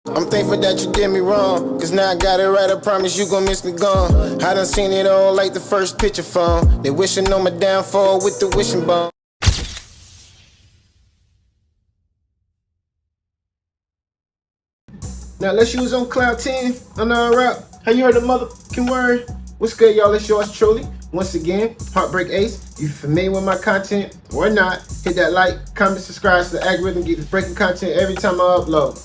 I'm thankful that you did me wrong, cause now I got it right, I promise you gon' miss me gone. I done seen it all like the first picture phone. They wishing on my downfall with the wishing bone. Now let's use on Cloud 10 on our rap. How you heard the motherfucking word? What's good, y'all? It's yours truly. Once again, HeartBreak Ace. You familiar with my content or not? Hit that like, comment, subscribe to the algorithm. Get this breaking content every time I upload.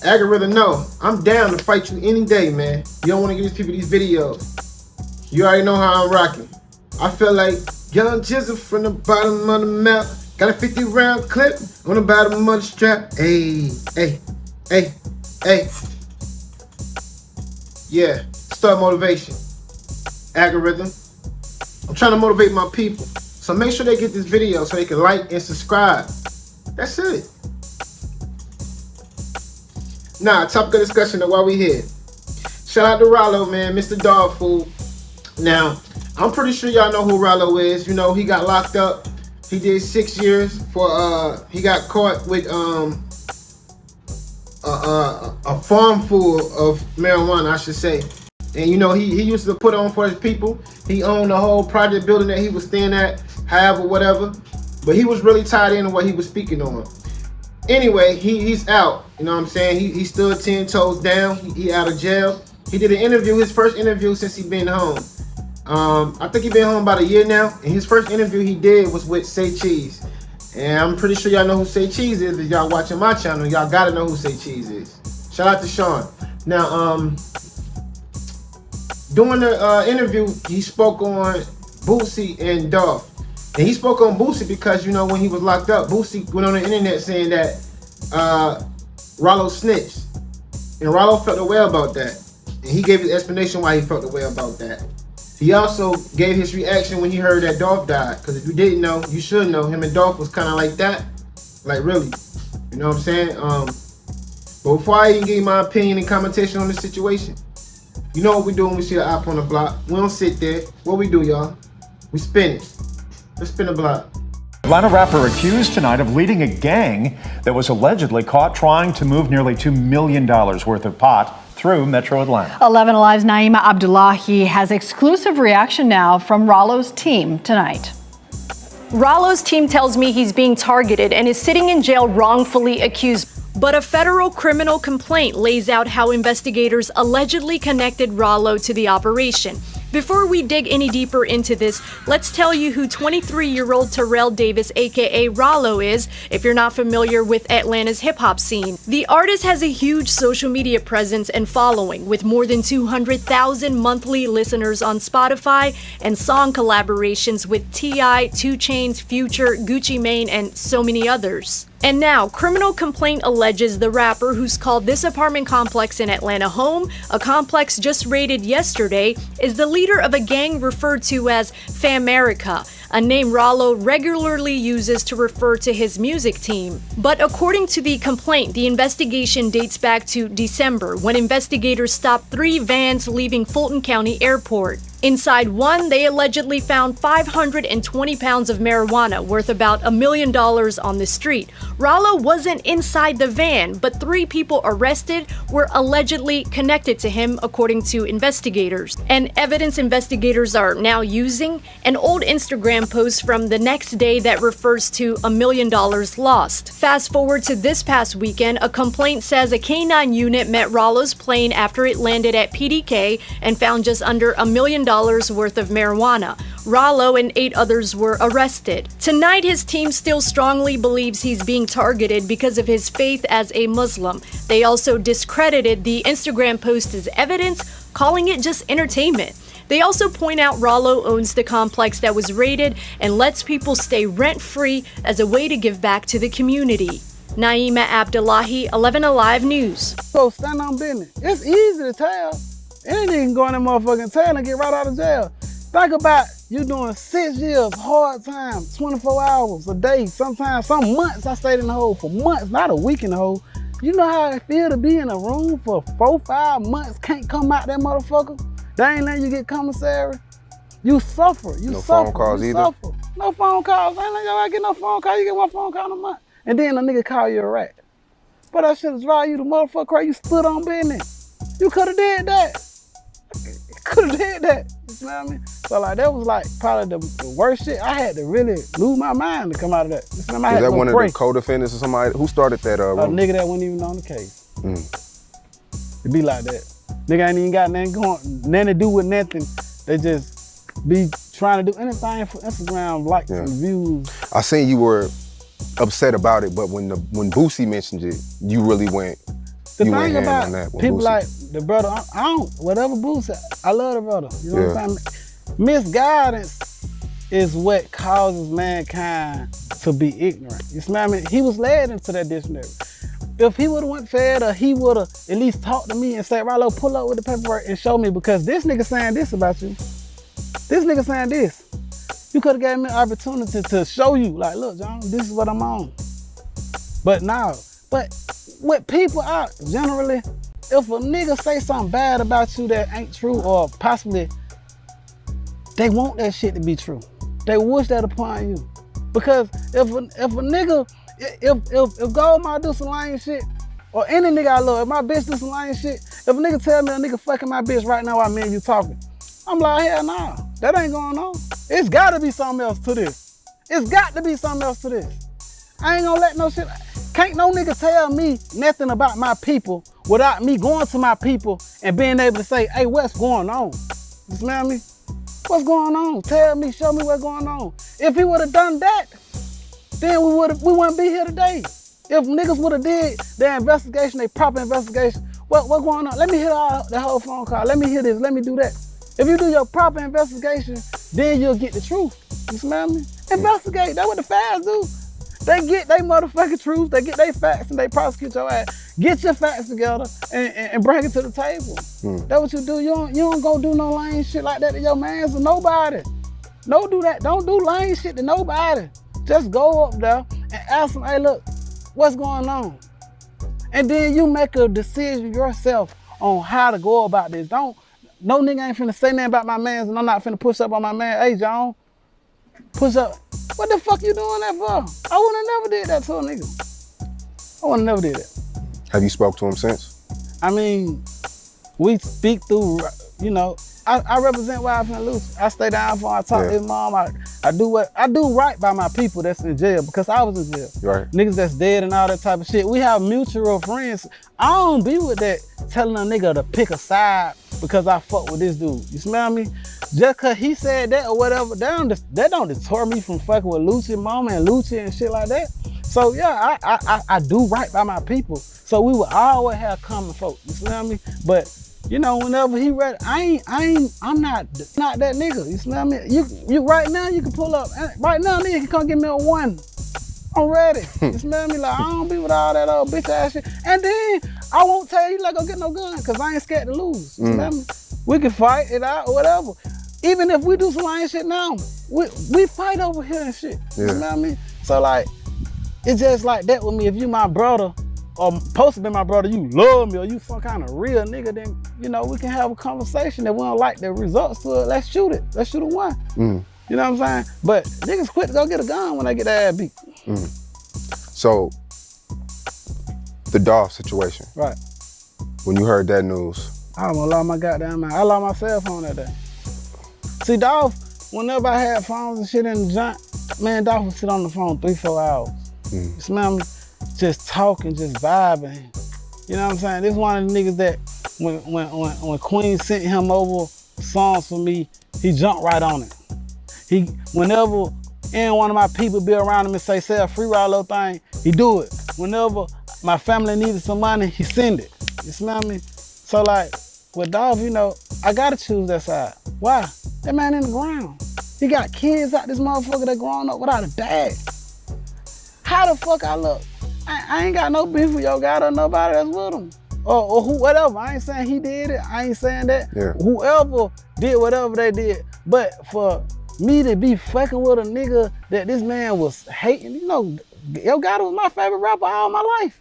Algorithm, no, I'm down to fight you any day, man. You don't want to give these people these videos. You already know how I'm rocking. I feel like Young Jizzle from the bottom of the map. Got a 50 round clip on the bottom of the strap. Hey, hey, hey. Hey, yeah, start motivation. Algorithm. I'm trying to motivate my people. So make sure they get this video so they can like and subscribe. That's it. Nah, topic of discussion of why we here. Shout out to Ralo, man, Mr. Dog Food. Now, I'm pretty sure y'all know who Ralo is. You know, he got locked up. He did 6 years for, he got caught with, a farm full of marijuana, I should say. And you know, he used to put on for his people. He owned the whole project building that he was staying at, however, whatever. But he was really tied into what he was speaking on. Anyway, he's out. You know what I'm saying? He stood 10 toes down. He out of jail. He did an interview, his first interview since he been home. I think he been home about a year now. And his first interview he did was with Say Cheese. And I'm pretty sure y'all know who Say Cheese is. If y'all watching my channel, y'all gotta know who Say Cheese is. Shout out to Sean. Now, during the interview, he spoke on Boosie and Dolph. And he spoke on Boosie because, you know, when he was locked up, Boosie went on the internet saying that Ralo snitched. And Ralo felt the way about that. And he gave his explanation why he felt the way about that. He also gave his reaction when he heard that Dolph died. Because if you didn't know, you should know. Him and Dolph was kind of like that. Like, really. You know what I'm saying? But before I even give my opinion and commentation on this situation, you know what we do when we see an op on the block. We don't sit there. What we do, y'all? We spin it. Let's spin the block. Atlanta rapper accused tonight of leading a gang that was allegedly caught trying to move nearly $2 million worth of pot through Metro Atlanta. 11 Alive's Naima Abdullahi has exclusive reaction now from Ralo's team tonight. Ralo's team tells me he's being targeted and is sitting in jail wrongfully accused. But a federal criminal complaint lays out how investigators allegedly connected Ralo to the operation. Before we dig any deeper into this, let's tell you who 23-year-old Terrell Davis, aka Ralo, is if you're not familiar with Atlanta's hip-hop scene. The artist has a huge social media presence and following, with more than 200,000 monthly listeners on Spotify and song collaborations with T.I., 2 Chainz, Future, Gucci Mane, and so many others. And now, criminal complaint alleges the rapper, who's called this apartment complex in Atlanta home, a complex just raided yesterday, is the leader of a gang referred to as Famerica, a name Ralo regularly uses to refer to his music team. But according to the complaint, the investigation dates back to December, when investigators stopped 3 vans leaving Fulton County Airport. Inside one, they allegedly found 520 pounds of marijuana worth about $1 million on the street. Ralo wasn't inside the van, but 3 people arrested were allegedly connected to him, according to investigators. And evidence investigators are now using: an old Instagram post from the next day that refers to $1 million lost. Fast forward to this past weekend, a complaint says a K9 unit met Ralo's plane after it landed at PDK and found just under $1 million worth of marijuana. Ralo and 8 others were arrested. Tonight, his team still strongly believes he's being targeted because of his faith as a Muslim. They also discredited the Instagram post as evidence, calling it just entertainment. They also point out Ralo owns the complex that was raided and lets people stay rent-free as a way to give back to the community. Naima Abdullahi, 11 Alive News. So stand on business. It's easy to tell. Any nigga can go in that motherfucking tail and get right out of jail. Think about you doing 6 years, hard time, 24 hours a day. Sometimes, some months I stayed in the hole for months, not a week in the hole. You know how it feel to be in a room for 4-5 months, can't come out that motherfucker? They ain't letting you get commissary. You suffer, you no suffer, phone calls you either? suffer. No phone calls, ain't letting y'all get no phone call, you get 1 phone call a month. And then a nigga call you a rat. But that shit drive you the motherfucker crazy. You stood on business. You could have did that. Could have did that. You know what I mean? So like that was like probably the worst shit. I had to really lose my mind to come out of that. You know, I had Was that to one pray. of the co-defendants or somebody? Who started that? A nigga that wasn't even on the case. It be like that. Nigga ain't even got nothing to do with nothing. They just be trying to do anything for Instagram, likes and views. I seen you were upset about it, but when Boosie mentioned it, you really went. The you thing went about on that people Boosie. like the brother, I don't, whatever Boosie, I love the brother. You know what I'm saying? Misguidance is what causes mankind to be ignorant. You know what I mean? He was led into that dictionary. If he would have went fed, or he would have at least talked to me and said, Ralo, pull up with the paperwork and show me, because this nigga saying this about you. This nigga saying this. You could have gave me an opportunity to show you, like, look, John, this is what I'm on. But now, with people out, generally, if a nigga say something bad about you that ain't true, or possibly they want that shit to be true. They wish that upon you. Because if a nigga, if Goldmouth do some lame shit, or any nigga I love, if my bitch do some lame shit, if a nigga tell me a nigga fucking my bitch right now while me and you talking, I'm like, hell nah, that ain't going on. It's gotta be something else to this. It's got to be something else to this. I ain't gonna let no shit, can't no nigga tell me nothing about my people without me going to my people and being able to say, hey, what's going on? You smell me? What's going on? Tell me, show me what's going on. If he would have done that, then we wouldn't be here today. If niggas would have did their investigation, their proper investigation, what's going on? Let me hear the whole phone call. Let me hear this, let me do that. If you do your proper investigation, then you'll get the truth. You smell me? Investigate, that's what the feds do. They get their motherfucking truth, they get their facts, and they prosecute your ass. Get your facts together and bring it to the table. That's what you do. You don't go do no lame shit like that to your mans or nobody. Don't do that. Don't do lame shit to nobody. Just go up there and ask them, hey, look, what's going on? And then you make a decision yourself on how to go about this. No nigga ain't finna say nothing about my mans, and I'm not finna push up on my man. Hey, John, push up. What the fuck you doing that for? I would've never did that to a nigga. I would've never did that. Have you spoke to him since? I mean, we speak through, you know, I represent Wild and Loose. I stay down for him, I talk to his mom. I do right by my people that's in jail, because I was in jail. Right. Niggas that's dead and all that type of shit. We have mutual friends. I don't be with that telling a nigga to pick a side because I fuck with this dude. You smell me? Just cause he said that or whatever, that don't deter me from fucking with Lucci mama and Lucci and shit like that. So yeah, I do right by my people. So we will always have common folk. You smell me? But you know, whenever he ready, I'm not that nigga. You smell me? You right now you can pull up. Right now, nigga can come give me a 1. I'm ready. You smell me? Like, I don't be with all that old bitch ass shit. And then I won't tell you like go get no gun, cause I ain't scared to lose. You smell me? We can fight it out or whatever. Even if we do some lying shit now, we fight over here and shit. You smell me? So like, it's just like that with me. If you my brother, or supposed to be my brother, you love me, or you some kind of real nigga, then, you know, we can have a conversation. If we don't like the results to it, let's shoot it. Let's shoot a 1. You know what I'm saying? But niggas quit to go get a gun when they get their ass beat. So, the Dolph situation. Right. When you heard that news. I almost lost my goddamn mind. I lost my cell phone that day. See, Dolph, whenever I had phones and shit in the joint, man, Dolph would sit on the phone 3-4 hours. You smell me? Just talking, just vibing. You know what I'm saying? This one of the niggas that when Queen sent him over songs for me, he jumped right on it. Whenever any one of my people be around him and say a free Ralo thing, he do it. Whenever my family needed some money, he send it. You smell me? So like, with Dolph, you know, I gotta choose that side. Why? That man in the ground. He got kids out this motherfucker that growing up without a dad. How the fuck I look? I ain't got no beef with your guy or nobody that's with him. Or whatever. I ain't saying he did it. I ain't saying that. Yeah. Whoever did whatever they did. But for me to be fucking with a nigga that this man was hating, you know, your guy was my favorite rapper all my life.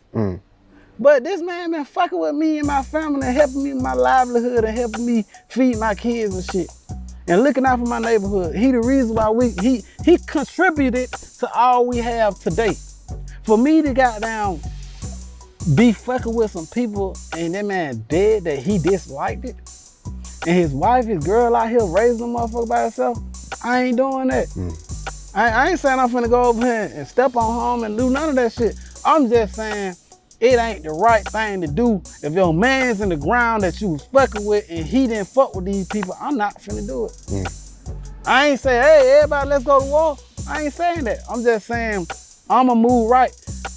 But this man been fucking with me and my family and helping me with my livelihood and helping me feed my kids and shit. And looking out for my neighborhood. He the reason why he contributed to all we have today. For me to goddamn be fucking with some people and that man dead that he disliked it, and his wife, his girl out here raising the motherfucker by herself, I ain't doing that. I ain't saying I'm finna go over here and step on home and do none of that shit. I'm just saying it ain't the right thing to do. If your man's in the ground that you was fucking with and he didn't fuck with these people, I'm not finna do it. I ain't saying, hey, everybody, let's go to war. I ain't saying that. I'm just saying I'ma move right.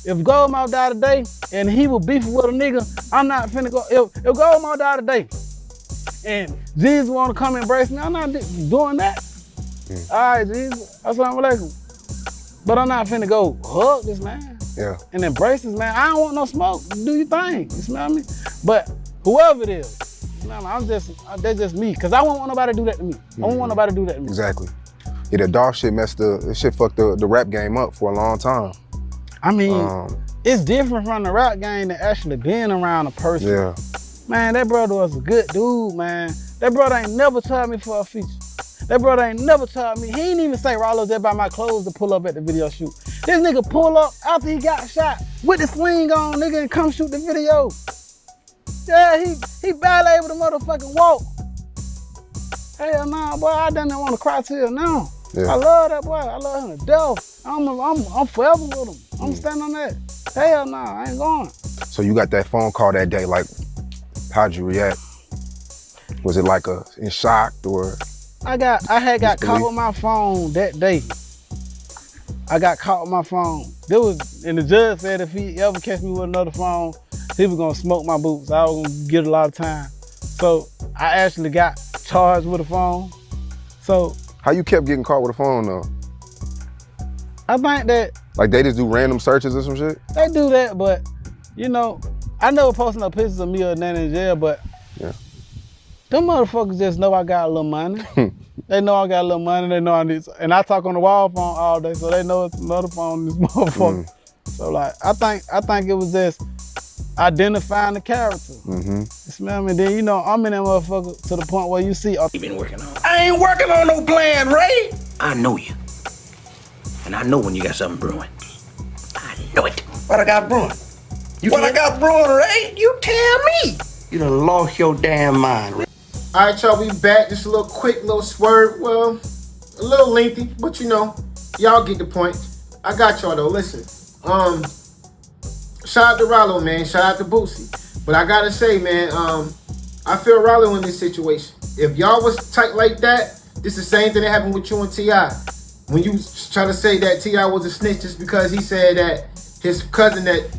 If Goldmouth died today and he was beefing with a nigga, I'm not finna go. If Goldmouth died today and Jesus wanna come embrace me, I'm not doing that. All right, Jesus, assalamu alaikum. But I'm not finna go hug this man and embrace this man. I don't want no smoke. Do your thing, you smell me? But whoever it is, you know, that's just me. Cause I won't want nobody to do that to me. I won't want nobody to do that to me. Exactly. Yeah, the Dolph shit fucked the rap game up for a long time. I mean, it's different from the rap game than actually being around a person. Yeah. Man, that brother was a good dude, man. That brother ain't never told me for a feature. That brother ain't never told me. He ain't even say, Ralo, just buy my clothes to pull up at the video shoot. This nigga pull up after he got shot with the sling on, nigga, and come shoot the video. Yeah, he barely able to motherfucking walk. Hell nah, boy, I done want to cry to him now. Yeah. I love that boy. I love him to death. I'm forever with him. I'm standing on that. Hell nah, I ain't going. So you got that phone call that day, like, how'd you react? Was it like in shock or? I had got caught with my phone that day. I got caught with my phone. And the judge said if he ever catch me with another phone, he was gonna smoke my boots. I was gonna get a lot of time. So I actually got charged with a phone. So how you kept getting caught with a phone though? I think that like they just do random searches or some shit? They do that, but you know, I never posted no pictures of me or Nana in jail, but yeah. Them motherfuckers just know I got a little money. They know I got a little money, they know I need, and I talk on the wall phone all day, so they know it's another phone in this motherfucker. So like, I think it was just identifying the character. You smell me? Then you know, I'm in that motherfucker to the point where you see. You been working on? I ain't working on no plan, Ray. I know you. And I know when you got something brewing. I know it. What I got brewing? I got brewing, Ray? You tell me. You done lost your damn mind, Ray. All right, y'all, we back. Just a little quick, little swerve. Well, a little lengthy, but you know, y'all get the point. I got y'all though. Listen, shout out to Ralo, man. Shout out to Boosie. But I gotta say, man, I feel Ralo in this situation. If y'all was tight like that, this is the same thing that happened with you and T.I. When you try to say that T.I. was a snitch just because he said that his cousin, that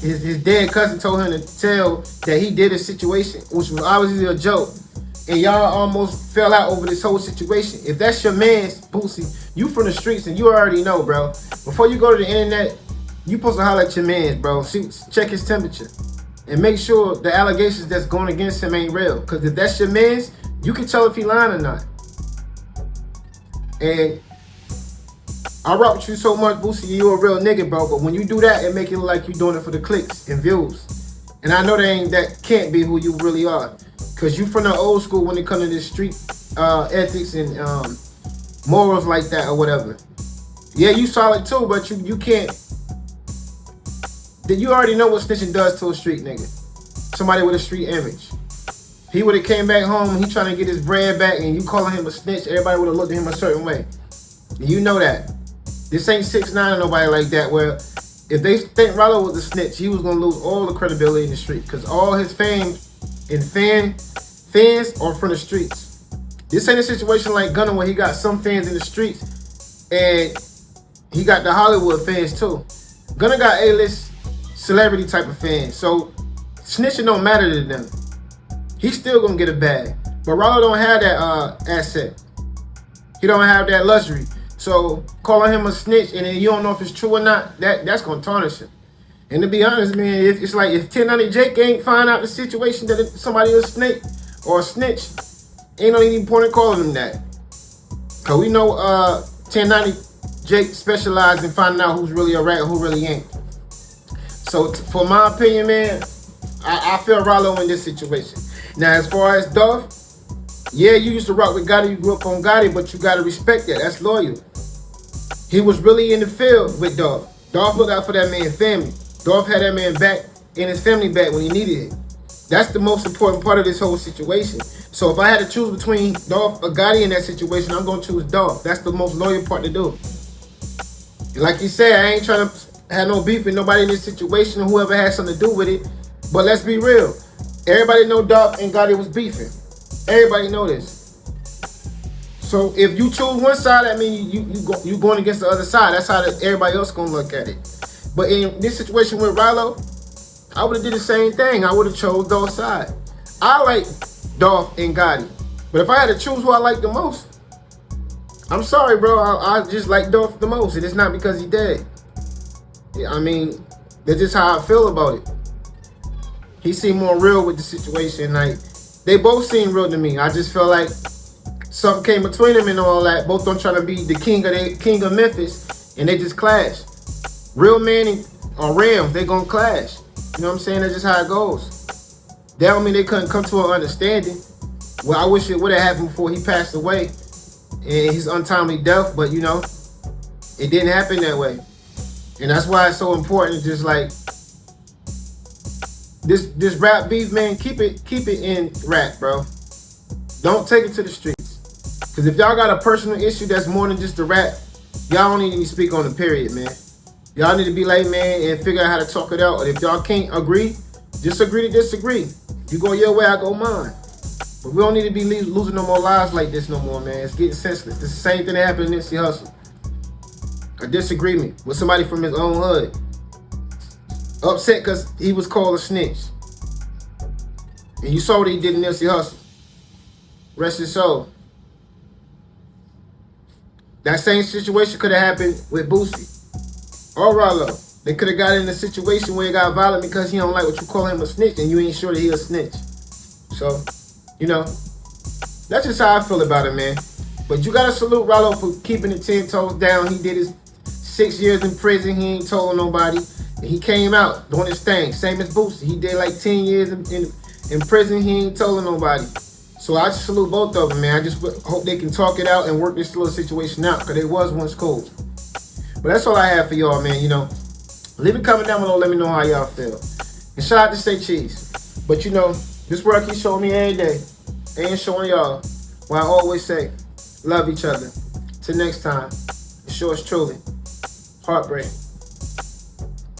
his dead cousin told him to tell that he did a situation, which was obviously a joke. And y'all almost fell out over this whole situation. If that's your man's, Boosie, you from the streets and you already know, bro. Before you go to the internet, you supposed to holler at your man's, bro. Check his temperature. And make sure the allegations that's going against him ain't real. Because if that's your man's, you can tell if he lying or not. And I rock with you so much, Boosie, you a real nigga, bro. But when you do that, it make it look like you doing it for the clicks and views. And I know that can't be who you really are. Cause you from the old school when it comes to this street ethics and morals like that or whatever. Yeah, you solid too, but you can't. You already know what snitching does to a street nigga. Somebody with a street image. He would have came back home and he trying to get his bread back and you calling him a snitch, everybody would have looked at him a certain way. And you know that. This ain't 6ix9ine or nobody like that where if they think Ralo was a snitch, he was gonna lose all the credibility in the street. Cause all his fame and fans are from the streets. This ain't a situation like Gunna where he got some fans in the streets and he got the Hollywood fans too. Gunna got A-list celebrity type of fans, so snitching don't matter to them. He's still gonna get a bag, but Ralo don't have that asset. He don't have that luxury. So calling him a snitch and then you don't know if it's true or not, that's gonna tarnish him. And to be honest, man, it's like if 1090 Jake ain't find out the situation that somebody is a snake or a snitch, ain't no even point in calling him that. Cause we know 1090 Jake specialized in finding out who's really a rat and who really ain't. So for my opinion, man, I feel Ralo in this situation. Now as far as Dolph, yeah, you used to rock with Gotti, you grew up on Gotti, but you gotta respect that. That's loyal. He was really in the field with Dolph. Dolph looked out for that man's family. Dolph had that man back and his family back when he needed it. That's the most important part of this whole situation. So if I had to choose between Dolph or Gotti in that situation, I'm gonna choose Dolph. That's the most loyal part to do. And like you said, I ain't trying to have no beef with nobody in this situation or whoever has something to do with it. But let's be real. Everybody know Dolph and Gotti was beefing. Everybody know this. So if you choose one side, that means you going against the other side. That's how everybody else gonna look at it. But in this situation with Ralo, I would have did the same thing. I would have chose Dolph's side. I like Dolph and Gotti. But if I had to choose who I like the most, I'm sorry, bro. I just like Dolph the most. And it's not because he dead. I mean, that's just how I feel about it. He seemed more real with the situation. Like, they both seem real to me. I just feel like something came between them and all that. Both of them trying to be the king of Memphis, and they just clash. Real men or Rams, they gonna clash. You know what I'm saying? That's just how it goes. That don't mean they couldn't come to an understanding. Well, I wish it would have happened before he passed away and his untimely death, but you know, it didn't happen that way. And that's why it's so important to just like this rap beef, man, keep it in rap, bro. Don't take it to the streets. Cause if y'all got a personal issue that's more than just the rap, y'all don't need to speak on the period, man. Y'all need to be like, man, and figure out how to talk it out. And if y'all can't agree, just agree to disagree. You go your way, I go mine. But we don't need to be losing no more lives like this no more, man. It's getting senseless. It's the same thing that happened to Nipsey Hussle. A disagreement with somebody from his own hood. Upset because he was called a snitch. And you saw what he did to Nipsey Hussle. Rest his soul. That same situation could have happened with Boosie or Ralo. They could have got in a situation where it got violent because he don't like what you call him a snitch and you ain't sure that he a snitch. So, you know, that's just how I feel about it, man. But you gotta salute Ralo for keeping it 10 toes down. He did his 6 years in prison. He ain't told nobody. And he came out doing his thing. Same as Boosie. He did like 10 years in prison. He ain't told nobody. So I just salute both of them, man. I just hope they can talk it out and work this little situation out because it was once cool. But that's all I have for y'all, man. You know, leave a comment down below. Let me know how y'all feel. And shout out to Say Cheese. But you know, this work he showing me every day. And showing y'all what I always say. Love each other. Till next time. It's yours truly. HeartBreak.